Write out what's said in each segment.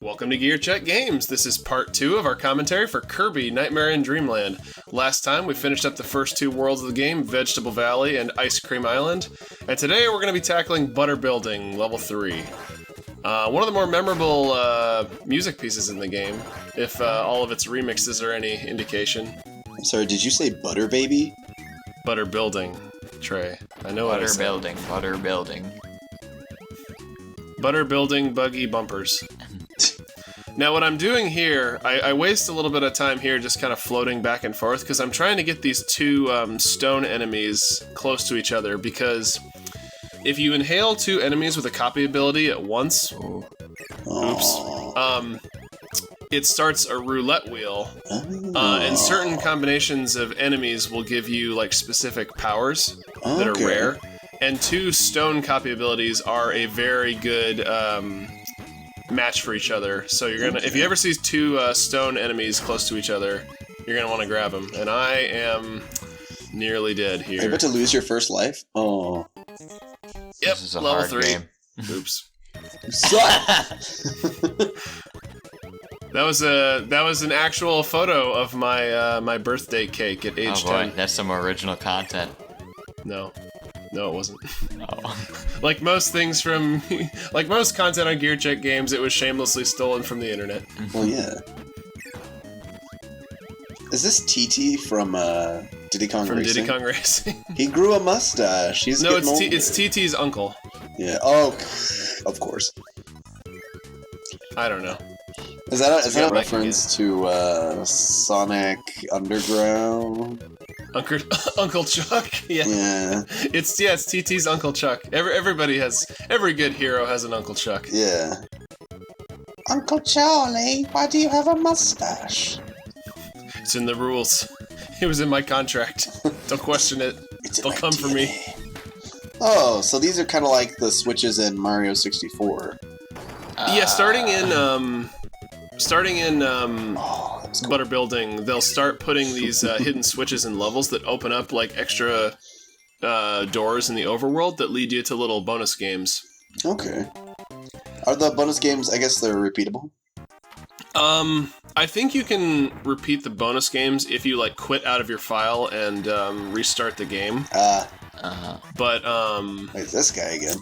Welcome to GearCheckGames. This is part 2 of our commentary for Kirby Nightmare in Dreamland. Last time we finished up the first 2 worlds of the game, Vegetable Valley and Ice Cream Island, and today we're going to be tackling Butter Building, level 3. One of the more memorable music pieces in the game, if all of its remixes are any indication. I'm sorry, did you say Butter Baby? Butter Building, Trey. I know what I said. Butter building. Butter Building buggy bumpers. Now what I'm doing here, I waste a little bit of time here just kind of floating back and forth because I'm trying to get these 2 stone enemies close to each other, because if you inhale 2 enemies with a copy ability at once, it starts a roulette wheel, and certain combinations of enemies will give you like specific powers that are rare, and 2 stone copy abilities are a very good match for each other. So you're gonna, if you ever see 2 stone enemies close to each other, you're gonna want to grab them. And I am nearly dead here. Are you about to lose your first life? Oh. Yep, This is a level hard 3. game. Oops. You suck! That was an actual photo of my my birthday cake at age 10. Boy, that's some original content. No, it wasn't. Oh. Like most things from, like most content on GearCheckGames, it was shamelessly stolen from the internet. Well, yeah. Is this TT from Diddy Kong From Racing? Diddy Kong Racing. He grew a mustache. He's No, getting older. it's TT's uncle. Yeah. Oh, of course. I don't know. Is that a Yeah, reference to Sonic Underground? Uncle Chuck. Yeah. Yeah. It's TT's Uncle Chuck. Every good hero has an Uncle Chuck. Yeah. Uncle Charlie, why do you have a mustache? It's in the rules. It was in my contract. Don't question it. They'll come for me. Oh, so these are kind of like the switches in Mario 64. Yeah, starting in Cool. Butter Building, they'll start putting these hidden switches in levels that open up like extra doors in the overworld that lead you to little bonus games. Okay. Are the bonus games, I guess they're repeatable? I think you can repeat the bonus games if you like quit out of your file and restart the game. But Wait, this guy again.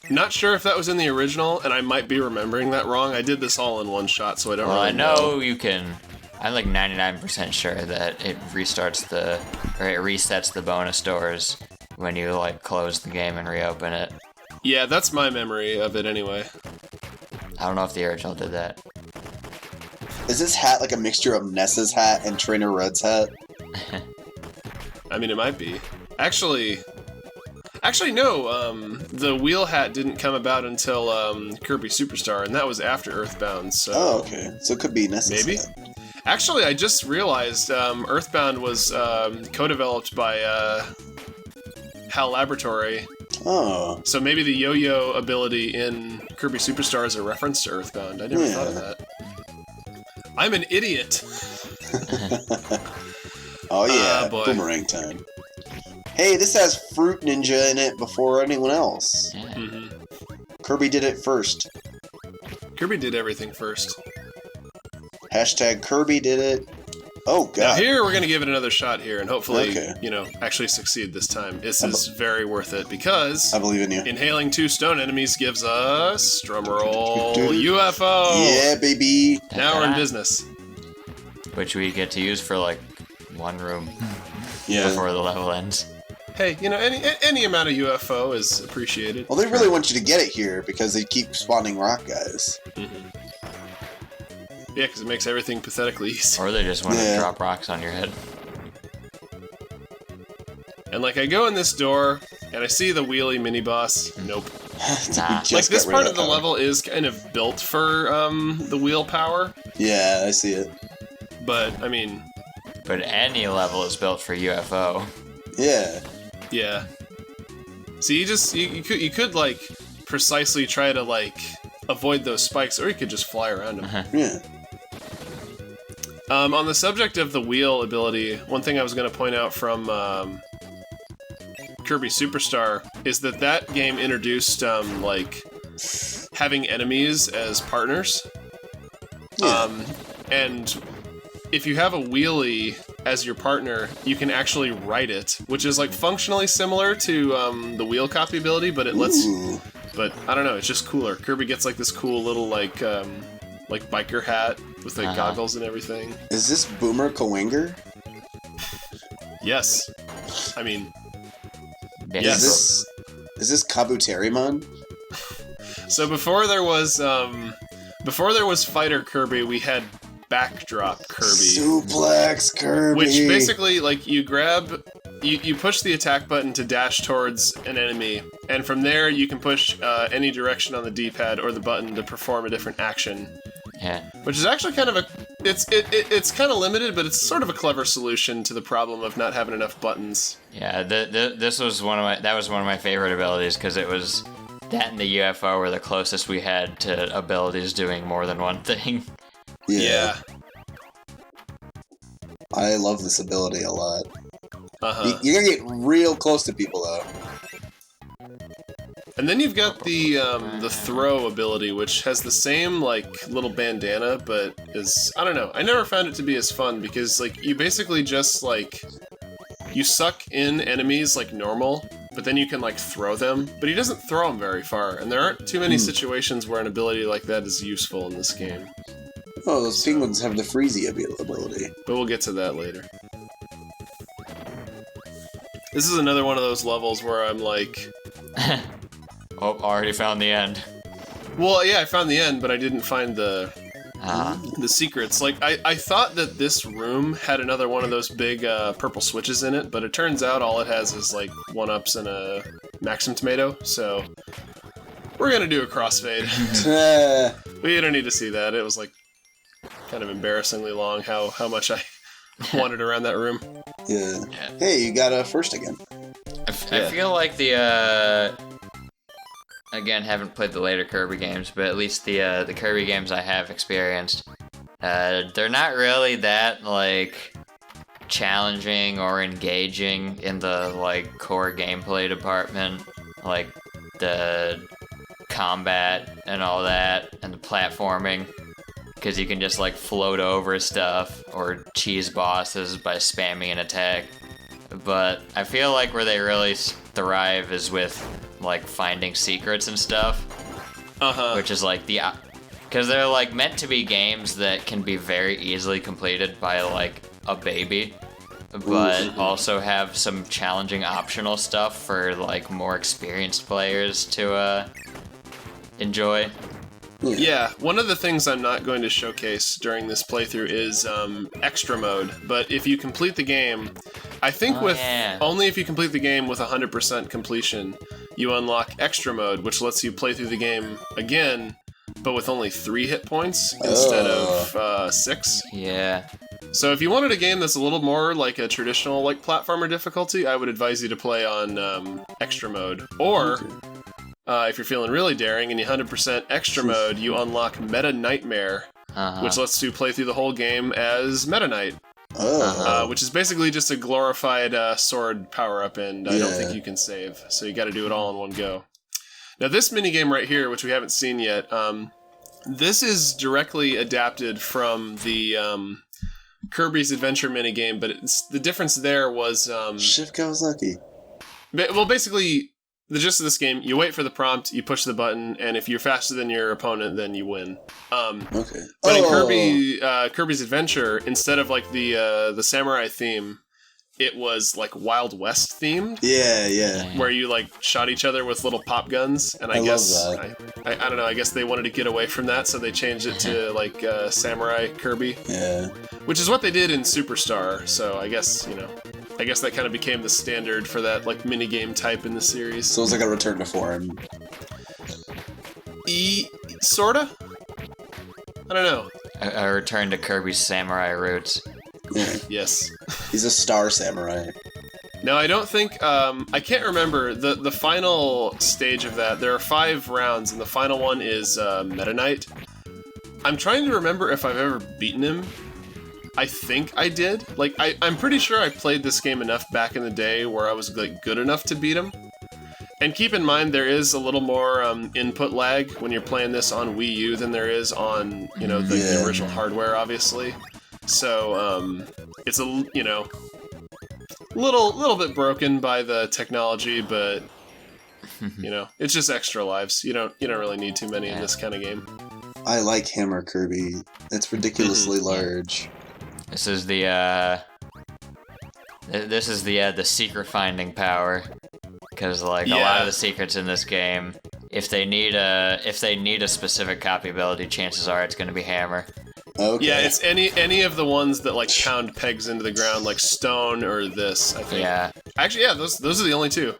not sure if that was in the original, and I might be remembering that wrong. I did this all in one shot, so I don't Well, really I know you can. I'm like 99% sure that it resets the bonus doors when you like close the game and reopen it. Yeah, that's my memory of it anyway. I don't know if the original did that. Is this hat like a mixture of Nessa's hat and Trainer Red's hat? I mean, it might be. Actually, no. The wheel hat didn't come about until Kirby Superstar, and that was after Earthbound. So Oh, okay. So it could be Nessa's maybe. hat. Actually, I just realized Earthbound was co-developed by HAL Laboratory. Oh. So maybe the yo-yo ability in Kirby Superstar is a reference to Earthbound. I never thought of that. I'm an idiot. Oh yeah, boy. boomerang time. Hey, this has Fruit Ninja in it before anyone else. Yeah. Mm-hmm. Kirby did it first. Kirby did everything first. Hashtag Kirby did it. Oh Now god. here, we're going to give it another shot here, and hopefully, Okay. actually succeed this time. This is very worth it, because I believe in you. inhaling 2 stone enemies gives us, drumroll, UFO! Yeah, baby. Now we're in business. Which we get to use for like 1 room Yeah. before the level ends. Hey, any amount of UFO is appreciated. Well, they really want you to get it here because they keep spawning rock guys. Mm-hmm. Yeah, because it makes everything pathetically easy. Or they just want Yeah. to drop rocks on your head. And like, I go in this door, and I see the wheelie mini-boss. Nope. Nah. Just Like, this got rid part of the that power. level is kind of built for the wheel power, Yeah, I see it. but, I mean, But any level is built for UFO. Yeah. yeah. So you could like precisely try to like avoid those spikes, or you could just fly around them. Yeah. On the subject of the wheel ability, one thing I was going to point out from Kirby Superstar is that game introduced like having enemies as partners. And if you have a wheelie as your partner, you can actually ride it, which is like functionally similar to the wheel copy ability, but it lets. But I don't know, it's just cooler. Kirby gets like this cool little like biker hat with like goggles and everything. Is this Boomer Kawinger? Yes. I mean, yes. Is this Kabuterimon? So before there was Fighter Kirby, we had Backdrop Kirby. Suplex Kirby. Which basically, like, you push the attack button to dash towards an enemy, and from there you can push any direction on the D-pad or the button to perform a different action. Yeah. Which is actually kind of it's kind of limited, but it's sort of a clever solution to the problem of not having enough buttons. Yeah, that was one of my favorite abilities, because it was that and the UFO were the closest we had to abilities doing more than one thing. Yeah. I love this ability a lot. You're gonna get real close to people though. And then you've got the throw ability, which has the same like little bandana, but is, I don't know. I never found it to be as fun because like you basically just like you suck in enemies like normal, but then you can like throw them, but he doesn't throw them very far, and there aren't too many situations where an ability like that is useful in this game. Oh, those penguins have the Freezy ability. But we'll get to that later. This is another one of those levels where I'm like... Oh, already found the end. Well, yeah, I found the end, but I didn't find the secrets. Like, I thought that this room had another one of those big purple switches in it, but it turns out all it has is, like, 1-ups and a Maxim Tomato, so... We're gonna do a crossfade. We don't need to see that. It was, like, kind of embarrassingly long how much I wandered around that room. Yeah. Hey, you got a first again. I feel like the again, haven't played the later Kirby games, but at least the Kirby games I have experienced, they're not really that like challenging or engaging in the like core gameplay department, like the combat and all that, and the platforming, because you can just like float over stuff or cheese bosses by spamming an attack. But I feel like where they really thrive is with like finding secrets and stuff, which is like because they're like meant to be games that can be very easily completed by like a baby, but also have some challenging optional stuff for like more experienced players to enjoy. Yeah, one of the things I'm not going to showcase during this playthrough is extra mode, but if you complete the game, I think only if you complete the game with 100% completion, you unlock extra mode, which lets you play through the game again, but with only 3 hit points instead of 6. Yeah. So if you wanted a game that's a little more like a traditional like platformer difficulty, I would advise you to play on extra mode. Or... if you're feeling really daring and you 100% extra mode, you unlock Meta Nightmare, which lets you play through the whole game as Meta Knight, which is basically just a glorified sword power-up, and I don't think you can save, so you gotta do it all in one go. Now this minigame right here, which we haven't seen yet, this is directly adapted from the Kirby's Adventure minigame, but the difference there was... Shift Kawasaki. Well, basically... The gist of this game, you wait for the prompt, you push the button, and if you're faster than your opponent, then you win. Okay. But in Kirby's Adventure, instead of like the samurai theme, it was like Wild West themed. Yeah. Where you like shot each other with little pop guns, and I guess love that. I don't know. I guess they wanted to get away from that, so they changed it to like Samurai Kirby. Yeah. Which is what they did in Superstar. So I guess that kind of became the standard for that like minigame type in the series. So it's like a return to form. Sorta? I don't know. A return to Kirby's samurai roots. Yeah. Yes. He's a star samurai. No, I don't think... I can't remember. The final stage of that, there are 5 rounds, and the final one is Meta Knight. I'm trying to remember if I've ever beaten him. I think I did. Like, I'm pretty sure I played this game enough back in the day where I was like good enough to beat him. And keep in mind, there is a little more input lag when you're playing this on Wii U than there is on, the original hardware, obviously. So, it's a, little bit broken by the technology, but, it's just extra lives. You don't really need too many in this kind of game. I like Hammer Kirby. It's ridiculously large. This is the secret finding power. Because a lot of the secrets in this game, if they need a specific copy ability, chances are it's going to be Hammer. Okay. Yeah, it's any of the ones that like pound pegs into the ground, like stone or this. I think. Yeah. Actually, yeah, those are the only two.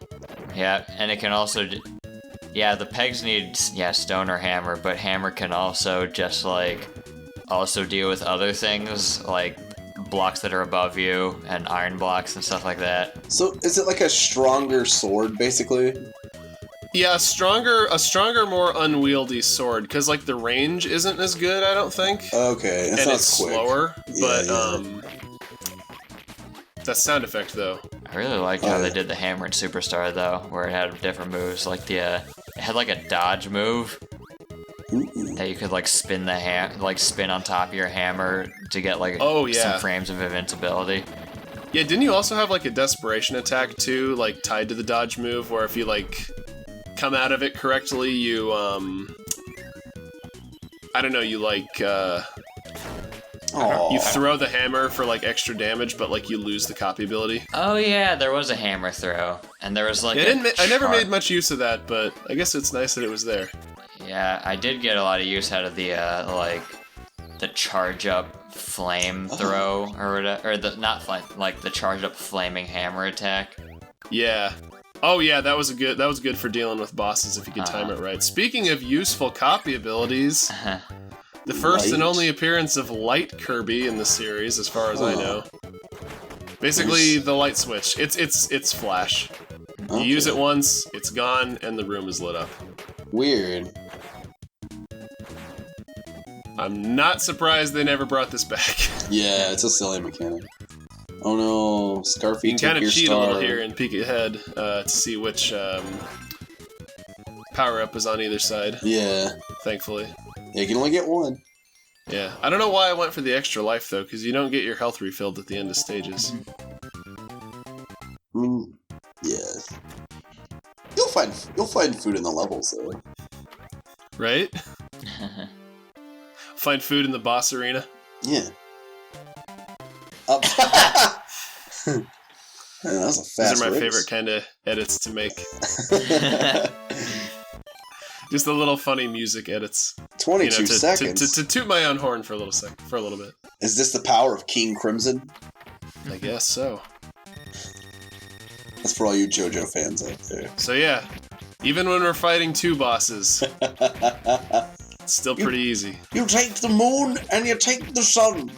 Yeah, and it can also, the pegs need stone or hammer, but hammer can also just also deal with other things like blocks that are above you and iron blocks and stuff like that. So is it like a stronger sword, basically? Yeah, a stronger, more unwieldy sword, because like the range isn't as good, I don't think. Okay, and it's slower, but that sound effect though. I really liked how they did the hammer in Superstar though, where it had different moves, like it had like a dodge move. That you could spin spin on top of your hammer to get some frames of invincibility. Yeah, didn't you also have a desperation attack too, tied to the dodge move, where if you come out of it correctly, you I don't know, you you throw the hammer for extra damage, but you lose the copy ability. Oh yeah, there was a hammer throw, and there was I never made much use of that, but I guess it's nice that it was there. Yeah, I did get a lot of use out of the the charge up flame throw or whatever, or the charge up flaming hammer attack. Yeah. Oh yeah, that was good for dealing with bosses if you could time it right. Speaking of useful copy abilities, the first and only appearance of Light Kirby in the series, as far as I know. Basically, the light switch. It's flash. You use it once, it's gone, and the room is lit up. Weird. I'm not surprised they never brought this back. Yeah, it's a silly mechanic. Oh no, Scarfy, you can kind of cheat a little here and peek ahead to see which power-up is on either side. Yeah. Thankfully. Yeah, you can only get one. Yeah. I don't know why I went for the extra life, though, because you don't get your health refilled at the end of stages. I mean, yeah. You'll find food in the levels, though. Right? Find food in the boss arena? Yeah. That was a fast These are my race. favorite kind of edits to make. Just the little funny music edits. 22 seconds. To toot my own horn for a little bit. Is this the power of King Crimson? I guess so. That's for all you JoJo fans out there. So yeah, even when we're fighting two bosses, it's still pretty easy. You take the moon and you take the sun.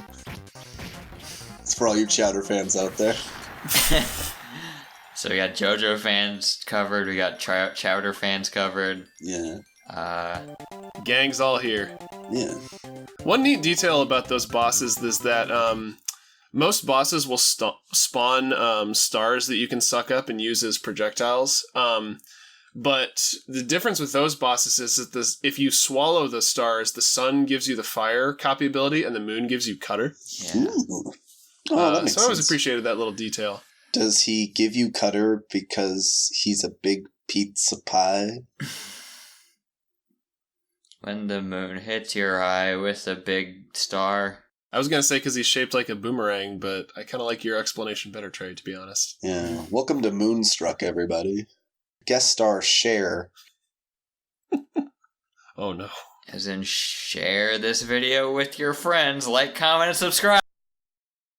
It's for all you Chowder fans out there. So we got JoJo fans covered, we got Chowder fans covered. Yeah. Gang's all here. Yeah. One neat detail about those bosses is that most bosses will spawn stars that you can suck up and use as projectiles. But the difference with those bosses is that if you swallow the stars, the sun gives you the fire copy ability and the moon gives you cutter. Yeah. Oh, that makes so I always sense. appreciated that little detail. Does he give you cutter because he's a big pizza pie? When the moon hits your eye with a big star. I was going to say because he's shaped like a boomerang, but I kind of like your explanation better, Trey, to be honest. Yeah. Welcome to Moonstruck, everybody. Guest star Cher. Oh no. As in, share this video with your friends, like, comment, and subscribe.